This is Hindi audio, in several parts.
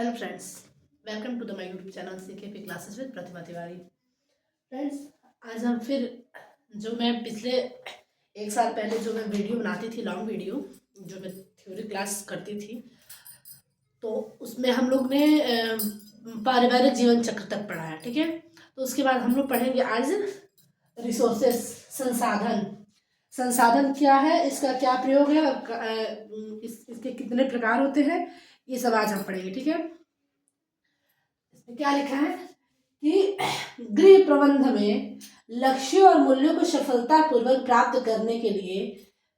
Hello friends, welcome to the my YouTube channel CKP classes with Pratibha Tiwari. Friends, आज हम फिर जो मैं पिछले एक साल पहले जो मैं वीडियो बनाती थी, लॉन्ग वीडियो जो मैं थ्योरी क्लास करती थी, तो उसमें हम लोग ने पारिवारिक जीवन चक्र तक पढ़ा है। ठीक है, तो उसके बाद हम लोग पढ़ेंगे आज रिसोर्सेस, संसाधन। संसाधन क्या है, इसका क्या प्रयोग है और इसके कितने प्रकार होते हैं, ये सब आज हम पढ़ेंगे। ठीक है, इसमें क्या लिखा है कि गृह प्रबंध में लक्ष्यों और मूल्यों को सफलतापूर्वक प्राप्त करने के लिए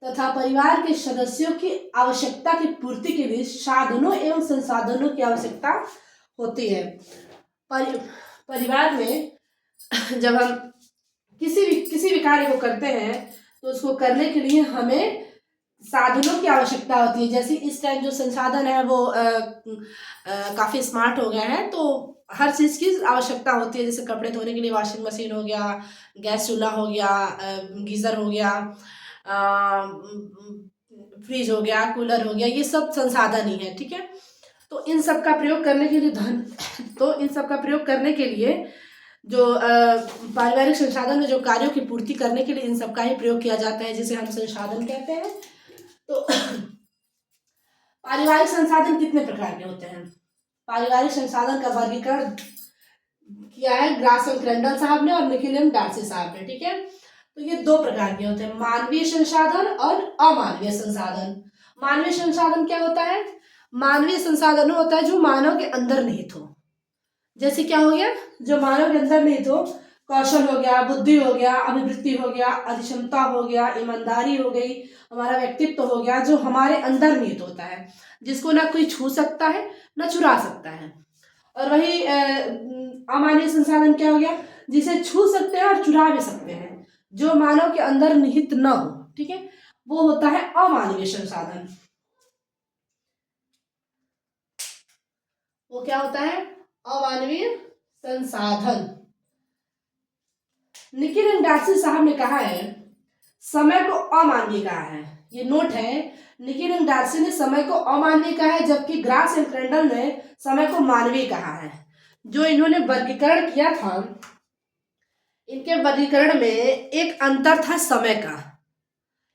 तथा परिवार के सदस्यों की आवश्यकता की पूर्ति के लिए साधनों एवं संसाधनों की आवश्यकता होती है। परिवार में जब हम किसी भी कार्य को करते हैं तो उसको करने के लिए हमें साधनों की आवश्यकता होती है। जैसे इस टाइम जो संसाधन है वो काफ़ी स्मार्ट हो गया है, तो हर चीज़ की आवश्यकता होती है। जैसे कपड़े धोने के लिए वॉशिंग मशीन हो गया, गैस चूल्हा हो गया, गीज़र हो गया, फ्रिज हो गया, कूलर हो गया, ये सब संसाधन ही है। ठीक है, तो इन सब का प्रयोग करने के लिए इन सब का प्रयोग करने के लिए जो पारिवारिक संसाधन में जो कार्यों की पूर्ति करने के लिए इन सब का ही प्रयोग किया जाता है, जिसे हम संसाधन कहते हैं। तो पारिवारिक संसाधन कितने प्रकार के होते हैं? पारिवारिक संसाधन का वर्गीकरण किया है ग्रासम क्रेंडल साहब ने और निखिल डार्सी साहब ने। ठीक है, तो ये दो प्रकार के होते हैं, मानवीय संसाधन और अमानवीय संसाधन। मानवीय संसाधन क्या होता है? मानवीय संसाधन होता है जो मानव के अंदर निहित हो। जैसे क्या हो गया, जो मानव के अंदर निहित हो, कौशल हो गया, बुद्धि हो गया, अभिवृत्ति हो गया, अधिक्षमता हो गया, ईमानदारी हो गई, हमारा व्यक्तित्व हो गया, जो हमारे अंदर निहित होता है, जिसको ना कोई छू सकता है ना चुरा सकता है। और वही अमानवीय संसाधन क्या हो गया, जिसे छू सकते हैं और चुरा भी सकते हैं, जो मानव के अंदर निहित न हो। ठीक है, वो होता है अमानवीय संसाधन। वो क्या होता है? अमानवीय संसाधन। निखिल एंड डार्सी साहब ने कहा है समय को अमानवीय कहा है। ये नोट है, निखिल एंड डार्सी ने समय को अमानवीय कहा है, जबकि ग्रास एंड क्रेंडल ने समय को मानवीय कहा है। जो इन्होंने वर्गीकरण किया था, इनके वर्गीकरण में एक अंतर था समय का,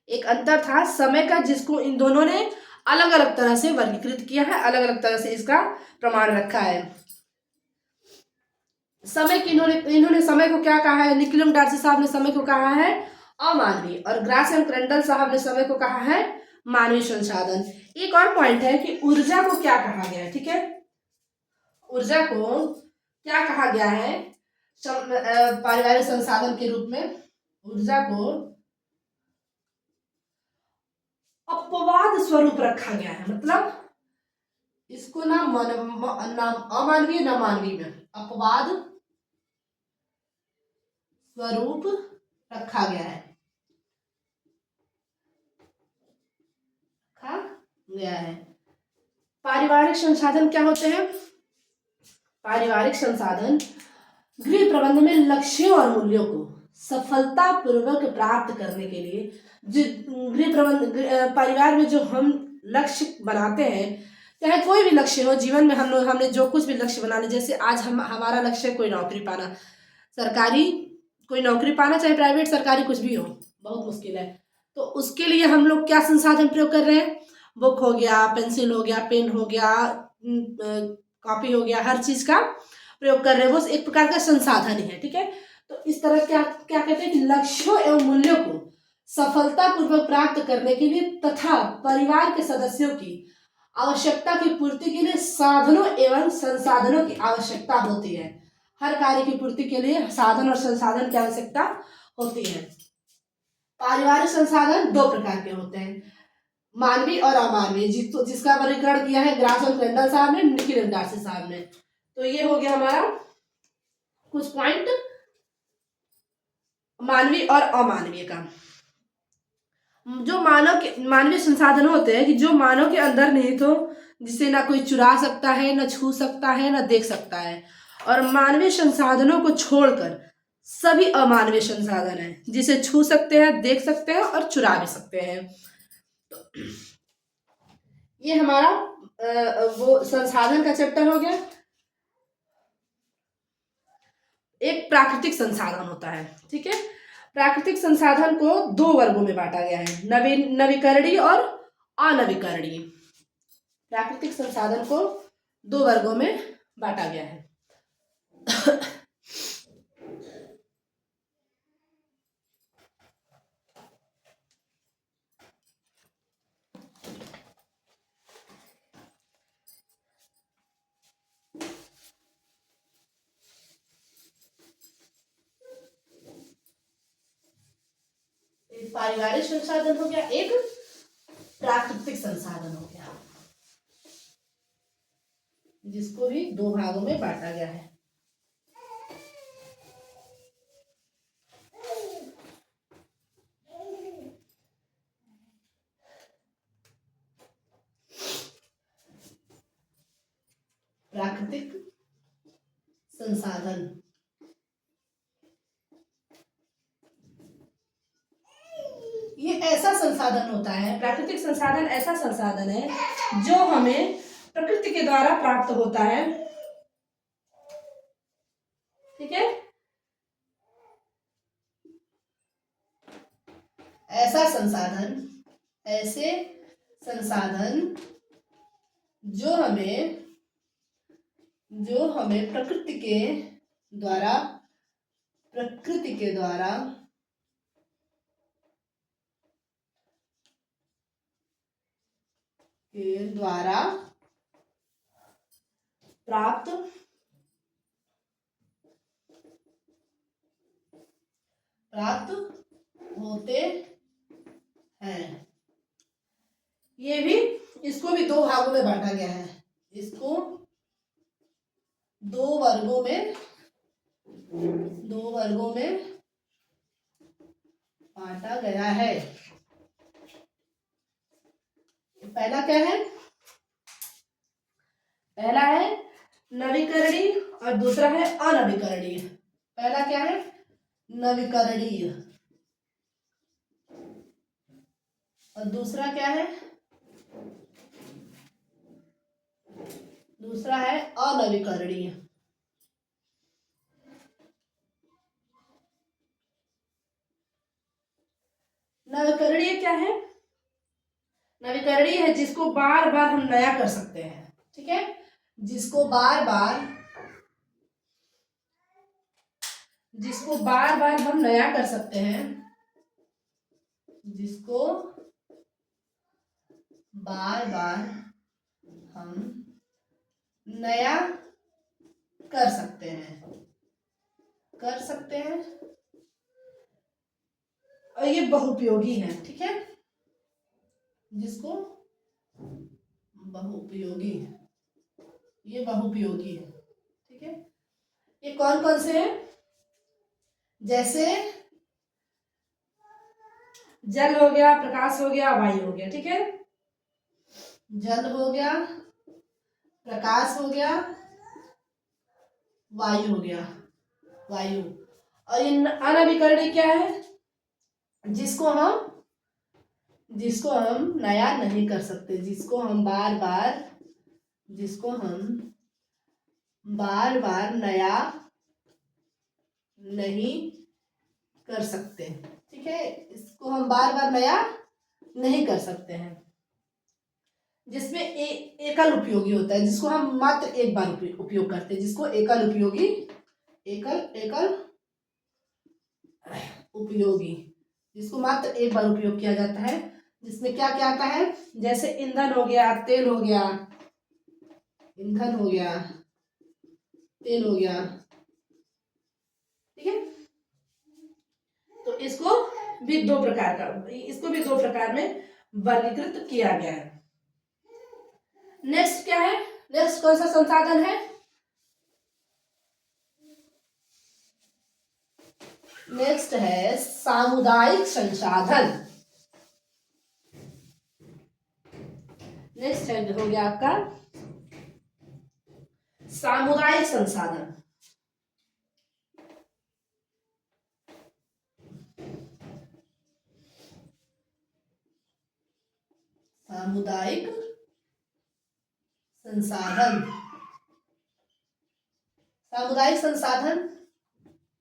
एक अंतर था समय का, जिसको इन दोनों ने अलग अलग तरह से वर्गीकृत किया है, अलग अलग तरह से इसका प्रमाण रखा है। समय की इन्होंने समय को क्या कहा है? निखिल डार्सी साहब ने समय को कहा है अमानवीय और ग्रास एंड क्रेंडल साहब ने समय को कहा है मानवीय संसाधन। एक और पॉइंट है कि ऊर्जा को क्या कहा गया है। ठीक है, ऊर्जा को क्या कहा गया है पारिवारिक संसाधन के रूप में? ऊर्जा को अपवाद स्वरूप रखा गया है, मतलब इसको ना अमानवीय ना मानवीय में अपवाद स्वरूप रखा गया है, गया है। पारिवारिक संसाधन क्या होते हैं? पारिवारिक संसाधन गृह प्रबंध में लक्ष्यों और मूल्यों को सफलतापूर्वक प्राप्त करने के लिए जो गृह प्रबंध परिवार में जो हम लक्ष्य बनाते हैं, चाहे कोई भी लक्ष्य हो जीवन में, हमने जो कुछ भी लक्ष्य बनाने, जैसे आज हमारा लक्ष्य है कोई नौकरी पाना, सरकारी कोई नौकरी पाना, चाहे प्राइवेट सरकारी कुछ भी हो, बहुत मुश्किल है। तो उसके लिए हम लोग क्या संसाधन प्रयोग कर रहे हैं? बुक हो गया, पेंसिल हो गया, पेन हो गया, कॉपी हो गया, हर चीज का प्रयोग कर रहे हैं, वो एक प्रकार का संसाधन ही है। ठीक है, तो इस तरह क्या क्या कहते हैं कि लक्ष्यों एवं मूल्यों को सफलतापूर्वक प्राप्त करने के लिए तथा परिवार के सदस्यों की आवश्यकता की पूर्ति के लिए साधनों एवं संसाधनों की आवश्यकता होती है। हर कार्य की पूर्ति के लिए साधन और संसाधन की आवश्यकता होती है। पारिवारिक संसाधन दो प्रकार के होते हैं, मानवीय और अमानवीय, जिसका वर्गीकरण किया है ग्रास और क्रेंडल साहब ने, निखिल डार्सी साहब ने। तो ये हो गया हमारा कुछ पॉइंट मानवीय और अमानवीय का। जो मानवीय संसाधन होते हैं कि जो मानव के अंदर निहित हो, जिसे ना कोई चुरा सकता है, ना छू सकता है, ना देख सकता है। और मानवीय संसाधनों को छोड़कर सभी अमानवीय संसाधन है, जिसे छू सकते हैं, देख सकते हैं और चुरा भी सकते हैं। तो ये हमारा वो संसाधन का चैप्टर हो गया। एक प्राकृतिक संसाधन होता है, ठीक है। प्राकृतिक संसाधन को दो वर्गों में बांटा गया है, नवीकरणीय और अनवीकरणीय। प्राकृतिक संसाधन को दो वर्गों में बांटा गया है। एक पारिवारिक संसाधन हो गया, एक प्राकृतिक संसाधन हो गया, जिसको भी दो भागों में बांटा गया है। प्राकृतिक संसाधन, ये ऐसा संसाधन होता है, प्राकृतिक संसाधन ऐसा संसाधन है जो हमें प्रकृति के द्वारा प्राप्त होता है, ठीक है। ऐसा संसाधन, ऐसे संसाधन जो हमें प्रकृति के द्वारा प्राप्त होते हैं। ये भी, इसको भी दो भागों में बांटा गया है, इसको दो वर्गों में बांटा गया है। पहला क्या है? पहला है नवीकरणीय और दूसरा है अनवीकरणीय। पहला क्या है? नवीकरणीय, और दूसरा क्या है? दूसरा है अनवीकरणीय। नवीकरणीय क्या है? नवीकरणीय है जिसको बार बार हम नया कर सकते हैं, ठीक है। जिसको बार बार हम नया कर सकते हैं, जिसको बार बार हम नया कर सकते हैं और ये बहुपयोगी है, ठीक है। जिसको बहुपयोगी, ये बहुपयोगी है, ठीक है। ये कौन कौन से हैं? जैसे जल हो गया, प्रकाश हो गया, वायु हो गया, ठीक है। जल हो गया, प्रकाश हो गया, वायु हो गया, वायु। और ये अनवीकरणीय क्या है? जिसको हम नया नहीं कर सकते, जिसको हम बार बार नया नहीं कर सकते, ठीक है। इसको हम बार बार नया नहीं कर सकते हैं, जिसमें एकल उपयोगी होता है, जिसको हम मात्र एक बार उपयोग करते हैं, जिसको एकल उपयोगी, एकल उपयोगी, जिसको मात्र एक बार उपयोग किया जाता है। जिसमें क्या क्या आता है? जैसे ईंधन हो गया, तेल हो गया, ईंधन हो गया, तेल हो गया, ठीक है। तो इसको भी दो प्रकार में वर्गीकृत किया गया है। नेक्स्ट क्या है? नेक्स्ट कौन सा संसाधन है? नेक्स्ट है सामुदायिक संसाधन। नेक्स्ट है, हो गया आपका सामुदायिक संसाधन। सामुदायिक संसाधन, सामुदायिक संसाधन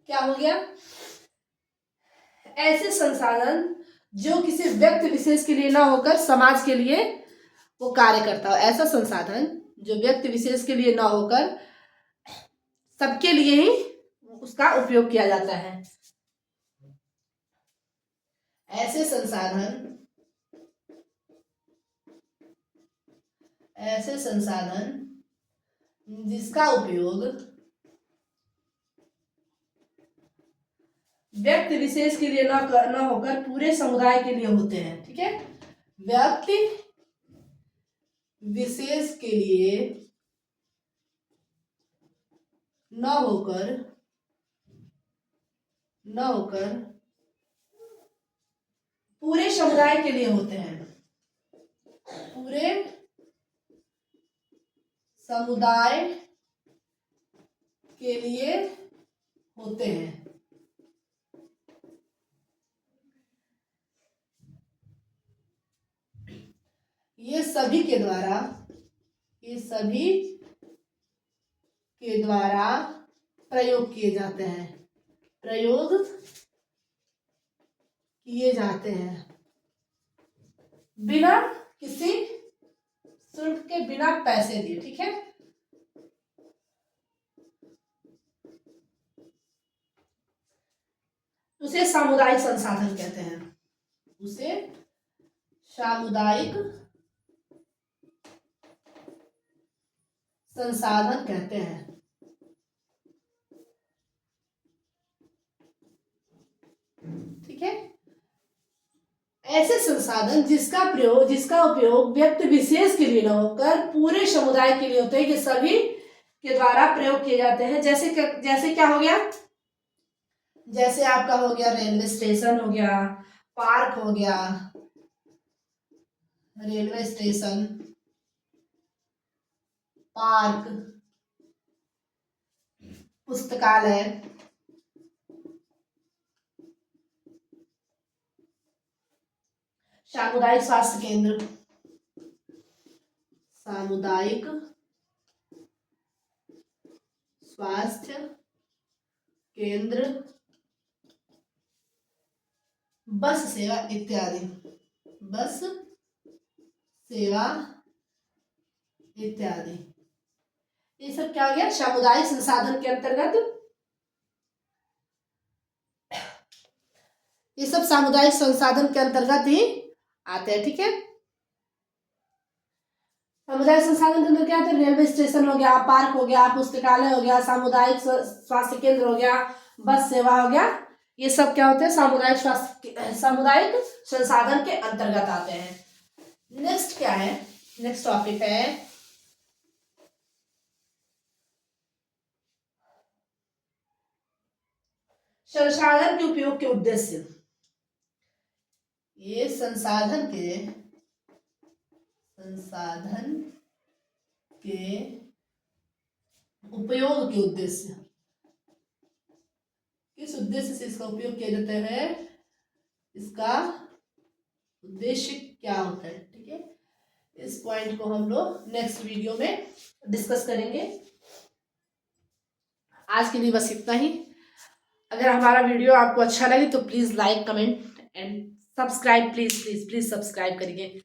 क्या हो गया? ऐसे संसाधन जो किसी व्यक्ति विशेष के लिए ना होकर समाज के लिए वो कार्य करता हो। ऐसा संसाधन जो व्यक्ति विशेष के लिए ना होकर सबके लिए ही उसका उपयोग किया जाता है। ऐसे संसाधन जिसका उपयोग व्यक्ति विशेष के लिए न होकर पूरे समुदाय के लिए होते हैं। ठीक है, व्यक्ति विशेष के लिए न होकर पूरे समुदाय के लिए होते हैं। पूरे समुदाय के लिए होते हैं। ये सभी के द्वारा प्रयोग किए जाते हैं बिना किसी शुल्क के, बिना पैसे दिए। ठीक है, उसे सामुदायिक संसाधन कहते हैं। उसे सामुदायिक संसाधन कहते हैं। ठीक है, ऐसे संसाधन जिसका उपयोग व्यक्ति विशेष के लिए न होकर पूरे समुदाय के लिए होते हैं, कि सभी के द्वारा प्रयोग किए जाते हैं। जैसे क्या हो गया? जैसे आपका हो गया रेलवे स्टेशन हो गया, पार्क हो गया, रेलवे स्टेशन, पार्क, पुस्तकालय, सामुदायिक स्वास्थ्य केंद्र, सामुदायिक स्वास्थ्य केंद्र, बस सेवा इत्यादि। बस सेवा इत्यादि, ये सब क्या हो गया? सामुदायिक संसाधन के अंतर्गत, ये सब सामुदायिक संसाधन के अंतर्गत ही आते हैं। ठीक है, सामुदायिक संसाधन के अंदर क्या आते हैं? रेलवे स्टेशन हो गया, पार्क हो गया, पुस्तकालय हो गया, सामुदायिक स्वास्थ्य केंद्र हो गया, बस सेवा हो गया। ये सब क्या होते हैं? सामुदायिक संसाधन के अंतर्गत आते हैं। नेक्स्ट क्या है? नेक्स्ट टॉपिक है संसाधन के उपयोग के उद्देश्य। ये संसाधन के उपयोग के उद्देश्य, किस उद्देश्य से इसका उपयोग किया जाता है, इसका उद्देश्य क्या होता है। ठीक है, इस पॉइंट को हम लोग नेक्स्ट वीडियो में डिस्कस करेंगे। आज के लिए बस इतना ही। अगर हमारा वीडियो आपको अच्छा लगे तो please like, comment and subscribe, please subscribe करिए।